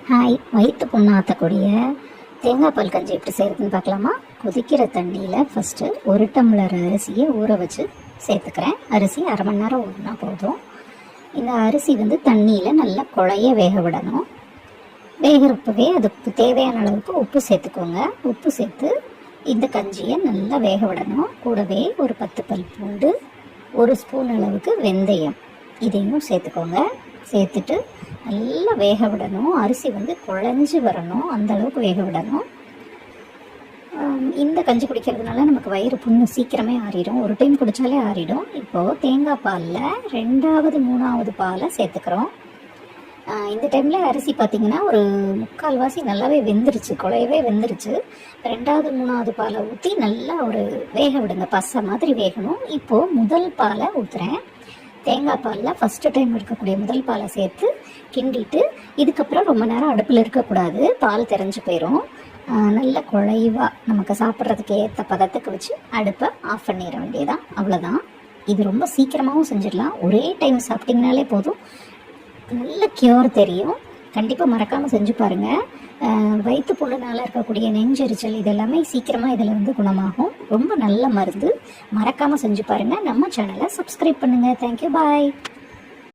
Hi, வயிற்று புண்ணாற்றக்கூடிய தேங்காய் பால் கஞ்சி எப்படி செய்கிறதுன்னு பார்க்கலாமா? கொதிக்கிற தண்ணியில் ஃபஸ்ட்டு 1 டம்ளர் அரிசியை ஊற வச்சு சேர்த்துக்கிறேன். அரிசி அரை மணி நேரம் ஊறினா போதும். இந்த அரிசி தண்ணியில் நல்லா குழைய வேக விடணும். வேகிறப்பவே அதுக்கு தேவையான அளவுக்கு உப்பு சேர்த்துக்கோங்க. உப்பு சேர்த்து இந்த கஞ்சியை நல்லா வேக விடணும். கூடவே ஒரு 10 பல் பூண்டு, 1 ஸ்பூன் அளவுக்கு வெந்தயம் இதையும் சேர்த்துக்கோங்க. சேர்த்துட்டு நல்லா வேக விடணும். அரிசி குழஞ்சி வரணும், அந்த அளவுக்கு வேக விடணும். இந்த கஞ்சி குடிக்கிறதுனால நமக்கு வயிறு புண்ணு சீக்கிரமே ஆறிடும். ஒரு டைம் குடித்தாலே ஆறிடும். இப்போது தேங்காய் பாலில் 2வது 3வது பாலை சேர்த்துக்கிறோம். இந்த டைமில் அரிசி பார்த்திங்கன்னா ஒரு 3/4 வாசி நல்லாவே வெந்துருச்சு, குழையவே வெந்துருச்சு. 2வது 3வது பாலை ஊற்றி நல்லா ஒரு வேக விடுங்க, பசை மாதிரி வேகணும். இப்போது முதல் பாலை ஊற்றுறேன். தேங்காய் பாலில் ஃபஸ்ட்டு டைம் இருக்கக்கூடிய முதல் பாலை சேர்த்து கிண்டிட்டு, இதுக்கப்புறம் ரொம்ப நேரம் அடுப்பில் இருக்கக்கூடாது, பால் தெரிஞ்சு போயிடும். நல்ல குழைவாக நமக்கு சாப்பிட்றதுக்கு ஏற்ற பதத்துக்கு வச்சு அடுப்பை ஆஃப் பண்ணிட வேண்டியதான், அவ்வளோதான். இது ரொம்ப சீக்கிரமாகவும் செஞ்சிடலாம். ஒரே டைம் சாப்பிட்டிங்கனாலே போதும், நல்ல கியூர் தெரியும். கண்டிப்பாக மறக்காமல் செஞ்சு பாருங்கள். வயிற்று புண்ணுனால இருக்கக்கூடிய நெஞ்செரிச்சல் இதெல்லாமே சீக்கிரமாக இதில் குணமாகும். ரொம்ப நல்ல மருந்து. மறக்காமல் செஞ்சு பாருங்கள். நம்ம சேனலை சப்ஸ்கிரைப் பண்ணுங்கள். தேங்க்யூ, பாய்.